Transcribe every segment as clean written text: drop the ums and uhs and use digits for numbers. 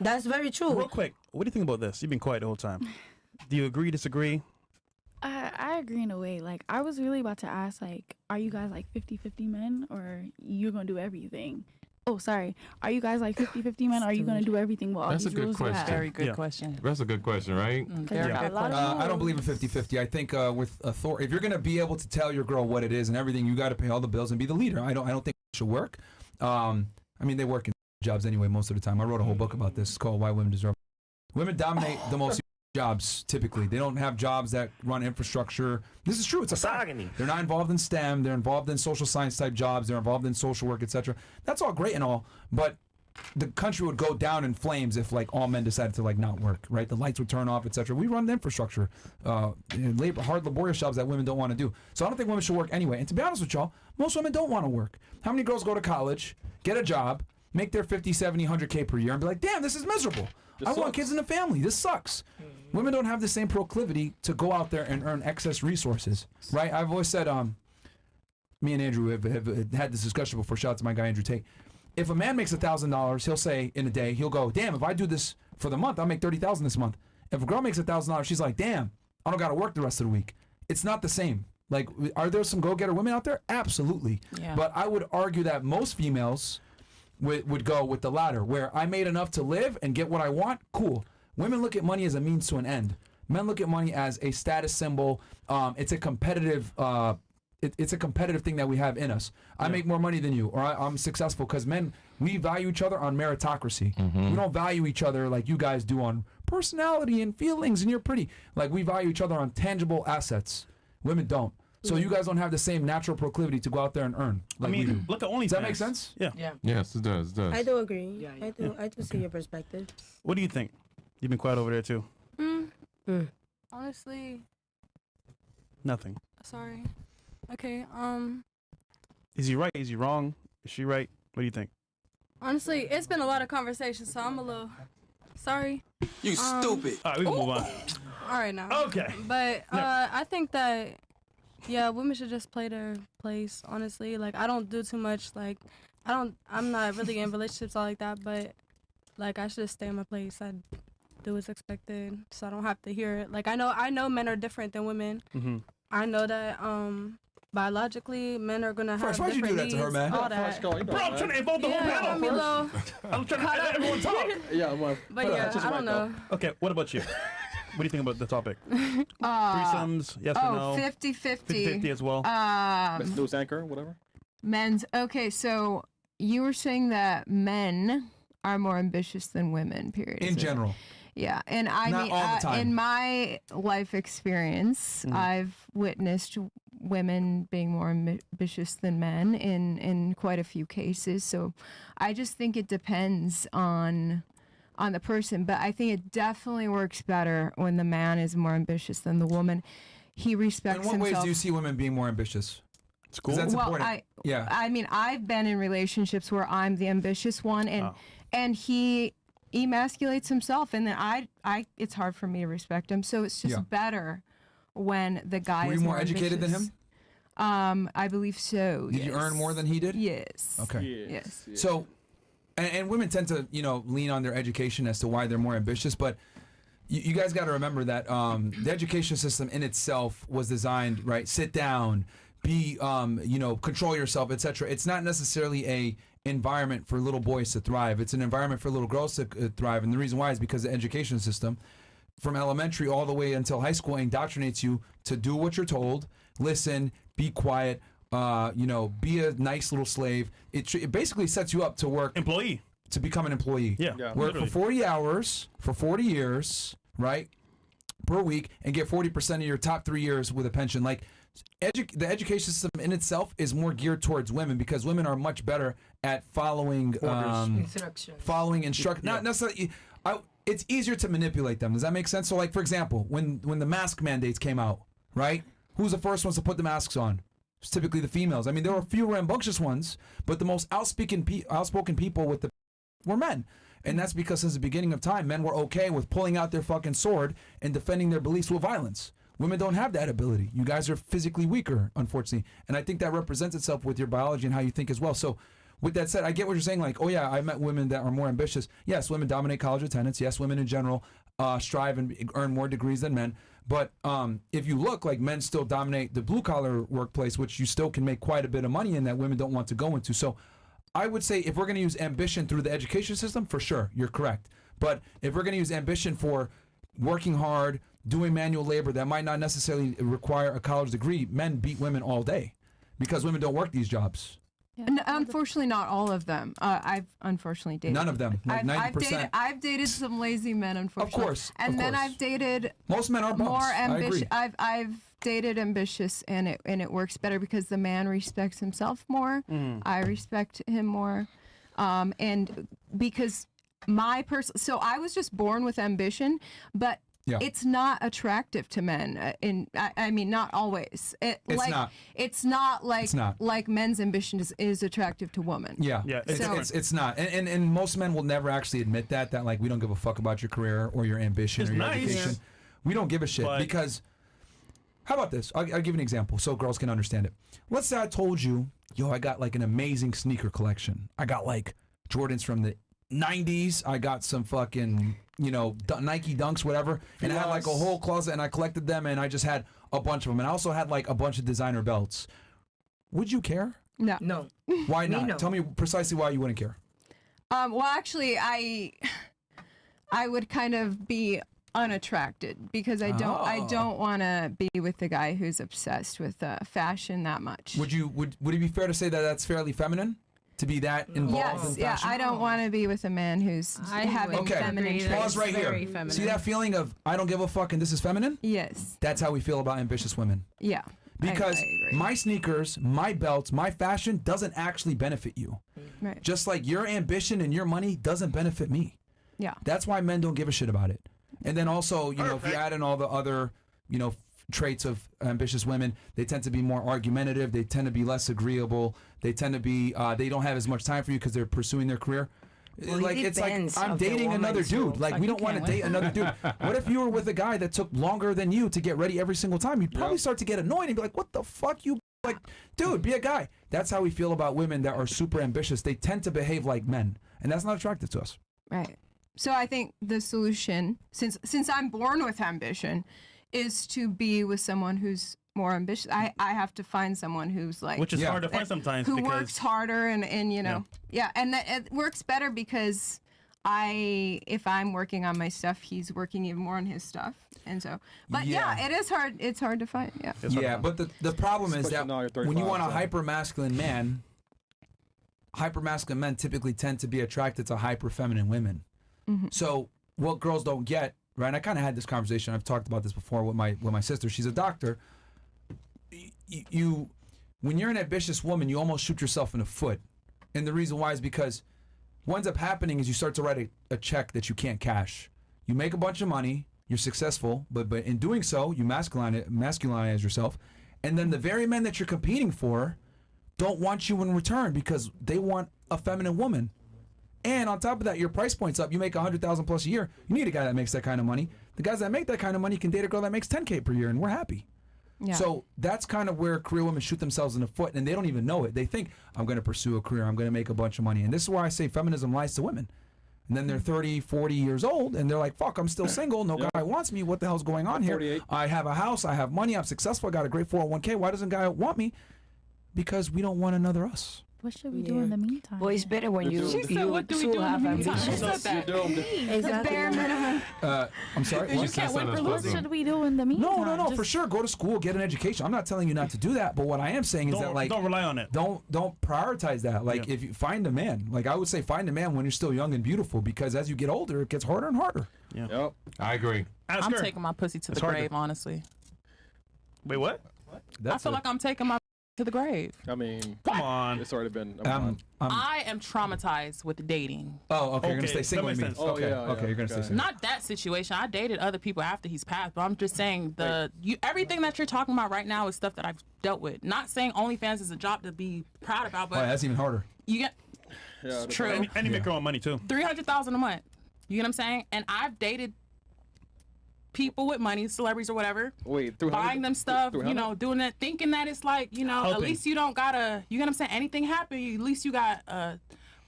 That's very true. Real quick, what do you think about this? You've been quiet the whole time. Do you agree, disagree? I agree in a way. Like, I was really about to ask, like, are you guys like 50-50 men, or you're going to do everything? Oh, sorry. Are you guys like 50-50 men, or are you going to do everything with all That's these a good rules you question. have? Very good question. That's a good question, right? Very good question. I don't believe in 50-50. I think with authority, if you're going to be able to tell your girl what it is and everything, you got to pay all the bills and be the leader. I don't think it should work. I mean, they work in jobs anyway most of the time. I wrote a whole book about this. It's called Why Women Deserve. Women dominate the most jobs typically. They don't have jobs that run infrastructure. This is true. It's a fact. They're not involved in STEM. They're involved in social science type jobs. They're involved in social work, etc. That's all great and all, but the country would go down in flames if like all men decided to like not work, right? The lights would turn off, etc. We run the infrastructure, hard laborious jobs that women don't want to do. So I don't think women should work anyway. And to be honest with y'all, most women don't want to work. How many girls go to college, get a job, make their 50, 70, 100K per year and be like, damn, this is miserable. I want kids in the family. This sucks. Women don't have the same proclivity to go out there and earn excess resources, right? I've always said, me and Andrew have had this discussion before. Shout out to my guy, Andrew Tate. If a man makes $1,000, he'll say in a day, he'll go, damn, if I do this for the month, I'll make $30,000 this month. If a girl makes $1,000, she's like, damn, I don't got to work the rest of the week. It's not the same. Like, are there some go-getter women out there? Absolutely. Yeah. But I would argue that most females would go with the latter, where I made enough to live and get what I want, cool. Women look at money as a means to an end. Men look at money as a status symbol. It's a competitive it's a competitive thing that we have in us. I make more money than you, or I'm successful, because men, we value each other on meritocracy. We don't value each other like you guys do on personality and feelings and you're pretty. Like, we value each other on tangible assets. Women don't. So you guys don't have the same natural proclivity to go out there and earn. Like, I mean, look at OnlyFans. Does that make sense? Yeah. Yes, it does. It does. I do agree. I do see your perspective. What do you think? You've been quiet over there too. Honestly, nothing. Sorry. Okay. Is he right? Is he wrong? Is she right? What do you think? Honestly, it's been a lot of conversation, so I'm a little sorry. You stupid. All right, we can move on. All right now. Okay. But I think that women should just play their place. Honestly, like, I don't do too much. Like, I'm not really in relationships all like that. But like, I should just stay in my place. I do what's expected, so I don't have to hear it. Like, I know men are different than women. I know that biologically men are gonna have different needs. Why'd you do that to her, man? All that. Bro, I'm trying to involve the whole panel. I'm trying to let everyone talk. But yeah, I don't know. Okay, what about you? What do you think about the topic? Threesomes, yes or no? 50-50. 50-50 as well. News anchor, whatever. Men's. Okay, so you were saying that men are more ambitious than women, period. In general. Yeah, and I Not mean, all the time. in my life experience, I've witnessed women being more ambitious than men in quite a few cases. So I just think it depends on the person, but I think it definitely works better when the man is more ambitious than the woman. He respects himself. In what ways do you see women being more ambitious? It's cool. That's important. I mean, I've been in relationships where I'm the ambitious one, and he emasculates himself, and then I it's hard for me to respect him. So it's just better when the guy Were is you more educated than ambitious. him? I believe so. Did you earn more than he did? Yes. Okay. Yes. So, and women tend to, lean on their education as to why they're more ambitious, but you guys got to remember that the education system in itself was designed, right? Sit down, be, control yourself, etc. It's not necessarily a environment for little boys to thrive. It's an environment for little girls to thrive, and the reason why is because the education system, from elementary all the way until high school, indoctrinates you to do what you're told, listen, be quiet, be a nice little slave. It basically sets you up to work. Employee. To become an employee. Yeah. Work for 40 hours for 40 years, right, per week, and get 40% of your top 3 years with a pension. Like, the education system in itself is more geared towards women because women are much better at following instructions. Not necessarily. It's easier to manipulate them. Does that make sense? So, like, for example, when the mask mandates came out, right? Who's the first ones to put the masks on? It's typically the females. I mean, there were a few rambunctious ones, but the most outspoken people were men. And that's because since the beginning of time, men were okay with pulling out their fucking sword and defending their beliefs with violence. Women don't have that ability. You guys are physically weaker, unfortunately. And I think that represents itself with your biology and how you think as well. So with that said, I get what you're saying. Like, oh yeah, I met women that are more ambitious. Yes, women dominate college attendance. Yes, women in general strive and earn more degrees than men. But if you look, like, men still dominate the blue collar workplace, which you still can make quite a bit of money in that women don't want to go into. So I would say if we're going to use ambition through the education system, for sure, you're correct. But if we're going to use ambition for working hard, doing manual labor that might not necessarily require a college degree, men beat women all day because women don't work these jobs. Unfortunately, not all of them. I've unfortunately dated None of them. Like 90%. I've dated some lazy men, unfortunately. Of course. And of then course. I've dated most men are bums. more I ambitious. agree. I've dated ambitious, and it works better because the man respects himself more. I respect him more, and because so I was just born with ambition, but. Yeah. It's not attractive to men. I mean, not always. It's not like men's ambition is attractive to women. Yeah. It's not. And most men will never actually admit that like, we don't give a fuck about your career or your ambition or your education. Yeah. We don't give a shit because. How about this? I'll give you an example so girls can understand it. Let's say I told you, I got like an amazing sneaker collection. I got like Jordans from the 90s. I got some fucking, Nike Dunks, whatever. And I had like a whole closet and I collected them and I just had a bunch of them. And I also had like a bunch of designer belts. Would you care? No. Why not? No. Tell me precisely why you wouldn't care. Well, actually, I would kind of be unattracted because I don't want to be with the guy who's obsessed with fashion that much. Would it be fair to say that that's fairly feminine? To be that involved in fashion? Yeah, I don't want to be with a man who's having feminine traits. Pause right here. Feminine. See that feeling of I don't give a fuck and this is feminine? Yes. That's how we feel about ambitious women. Yeah. Because I agree. my sneakers, my belts, my fashion doesn't actually benefit you. Right. Just like your ambition and your money doesn't benefit me. Yeah. That's why men don't give a shit about it. And then also, if you add in all the other, traits of ambitious women, they tend to be more argumentative, they tend to be less agreeable, they tend to be they don't have as much time for you because they're pursuing their career. Well, it's like I'm dating another dude. Like we don't want to date another dude. What if you were with a guy that took longer than you to get ready every single time? You'd probably start to get annoyed and be like, what the fuck, you like, dude, be a guy. That's how we feel about women that are super ambitious. They tend to behave like men, and that's not attractive to us. Right. So I think the solution, since I'm born with ambition, is to be with someone who's more ambitious. I have to find someone who's like, which is hard to find sometimes, who because works harder and and that it works better because if I'm working on my stuff, he's working even more on his stuff, and so. But it is hard. It's hard to find. Yeah. But the problem is that when you want a hyper masculine men typically tend to be attracted to hyper feminine women. Mm-hmm. So what girls don't get. Right, and I kind of had this conversation. I've talked about this before with my sister. She's a doctor. When you're an ambitious woman, you almost shoot yourself in the foot, and the reason why is because what ends up happening is you start to write a check that you can't cash. You make a bunch of money, you're successful, but in doing so, you masculinize yourself, and then the very men that you're competing for don't want you in return because they want a feminine woman. And on top of that, your price point's up. You make $100,000 plus a year. You need a guy that makes that kind of money. The guys that make that kind of money can date a girl that makes $10K per year, and we're happy. Yeah. So that's kind of where career women shoot themselves in the foot, and they don't even know it. They think, I'm going to pursue a career. I'm going to make a bunch of money. And this is why I say feminism lies to women. And then they're 30, 40 years old, and they're like, fuck, I'm still single. No guy wants me. What the hell's going on here? 48. I have a house. I have money. I'm successful. I got a great 401k. Why doesn't a guy want me? Because we don't want another us. What should we do in the meantime? Well, it's better when you what do we do in the meantime? ambition. The bare minimum. I'm sorry? You can't wait for what should we do in the meantime? No, for sure. Go to school, get an education. I'm not telling you not to do that, but what I am saying is that, like, don't rely on it. Don't prioritize that. Like, if you find a man, like I would say, find a man when you're still young and beautiful, because as you get older, it gets harder and harder. Yeah. Yep. I agree. I'm taking my pussy to the grave, honestly. Wait, what? I feel like I'm taking my to the grave. I mean, come on. It's already been. I am traumatized with dating. Oh, okay. You're gonna stay single with me. Oh, okay, yeah, you're gonna stay single. Not that situation. I dated other people after he's passed, but I'm just saying everything that you're talking about right now is stuff that I've dealt with. Not saying OnlyFans is a job to be proud about, but that's even harder. You get true. And you make your own money too. $300,000 a month. You get what I'm saying? And I've dated people with money, celebrities or whatever, Wait, 300? buying them stuff, 300? you know, doing that, thinking that it's like, you know, Helping. at least you don't gotta, you know what I'm saying? Anything happen, at least you got,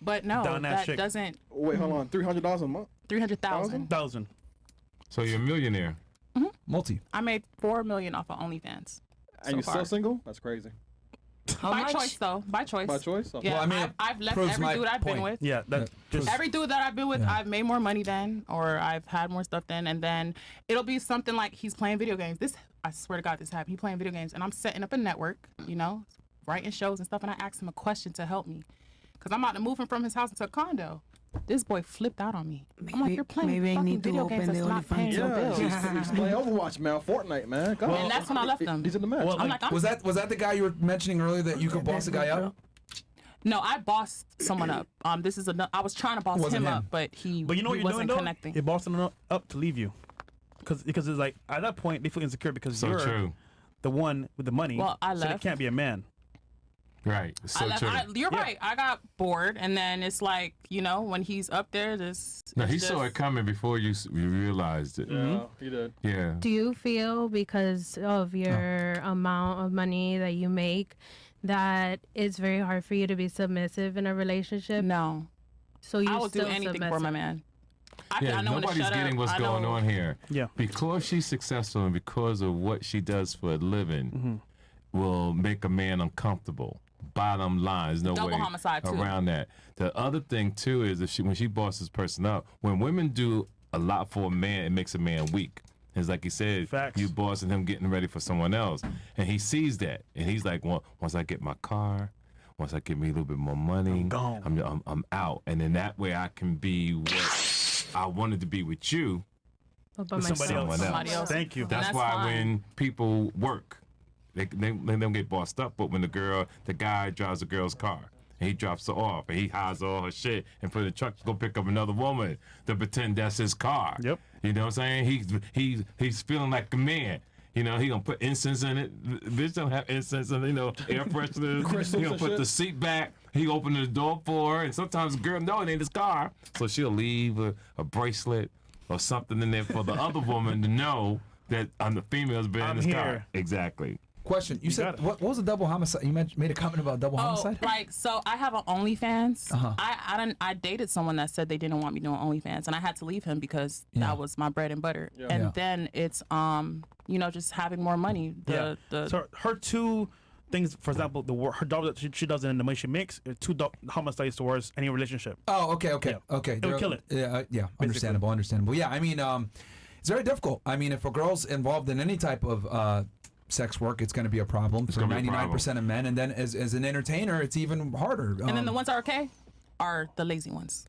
but no, Down that that chick. doesn't, Wait, hold on. $300 a month? 300,000. 1,000. So you're a millionaire. Multi. I made $4 million off of OnlyFans. And so you far. still single? That's crazy. By choice, though. By choice. By choice? Okay. Yeah, Well, I mean, I've left proves every my dude I've been point. with. Yeah, that just Every dude that I've been with, Yeah. I've made more money than, or I've had more stuff than, and then it'll be something like he's playing video games. This, I swear to God, this happened. He playing video games, and I'm setting up a network, you know, writing shows and stuff, and I asked him a question to help me, because I'm about to move him from his house into a condo. This boy flipped out on me. I'm like, you're playing maybe I fucking need to video games open that's the not paying your Yeah, bills. he's playing Overwatch, man. Fortnite, man. God. And that's when I left them. He's in the match. Well, I'm like, Was that the guy you were mentioning earlier that you could boss a guy up? no, I bossed someone up. This is I was trying to boss Wasn't him him. up, but But you know what he you're wasn't doing though? connecting. You're bossing them up to leave you, because it's like at that point they feel insecure because So you're true. the one with the money. Well, I so they left. can't be a man. Right. So true. You're Yeah. right. I got bored, and then it's like, you know, when he's up there, No, he saw it coming before you realized it. Yeah, he did. Yeah. Do you feel because of your amount of money that you make that it's very hard for you to be submissive in a relationship? No, So you I will do still anything submissive. for my man. Yeah, I know when to nobody's shut getting up. what's I going know- on here. Yeah. Because she's successful and because of what she does for a living will make a man uncomfortable. Bottom line, there's no Double way homicide, too. around that. The other thing too is if when she bosses this person up, when women do a lot for a man, it makes a man weak. It's like he said, Facts. you bossing him getting ready for someone else, and he sees that, and he's like, well, once I get my car, once I get me a little bit more money, I'm gone. I'm out, and then that way I can be what I wanted to be with you. But by With somebody myself. else. Somebody else. Thank you. That's that's why fine. when people work, they don't get bossed up. But when the guy drives a girl's car and he drops her off and he hides all her shit and put in the truck to go pick up another woman to pretend that's his car. Yep. You know what I'm saying? He's feeling like a man. You know, he gonna put incense in it. Bitch don't have incense in it, you know, air fresheners. Crystals He gonna and put shit. the seat back. He open the door for her, and sometimes the girl know it ain't his car, so she'll leave a bracelet or something in there for the other woman to know that the female's been in I'm his car. here. Exactly. Question. You said got it. what was a double homicide? You made a comment about double Oh, homicide. like, so I have an OnlyFans. Uh-huh. I dated someone that said they didn't want me doing OnlyFans, and I had to leave him because Yeah. that was my bread and butter. Yeah. And Yeah. then it's you know, just having more money. The So her two things, for example, her job that she does and the money she makes, are two homicides towards any relationship. Oh, okay. Yeah. Okay. It would kill it. Yeah. Understandable. Yeah. I mean, it's very difficult. I mean, if a girl's involved in any type of sex work, it's going to be a problem for gonna be a 99% problem. of men, and then as an entertainer, it's even harder. and then the ones that are okay are the lazy ones.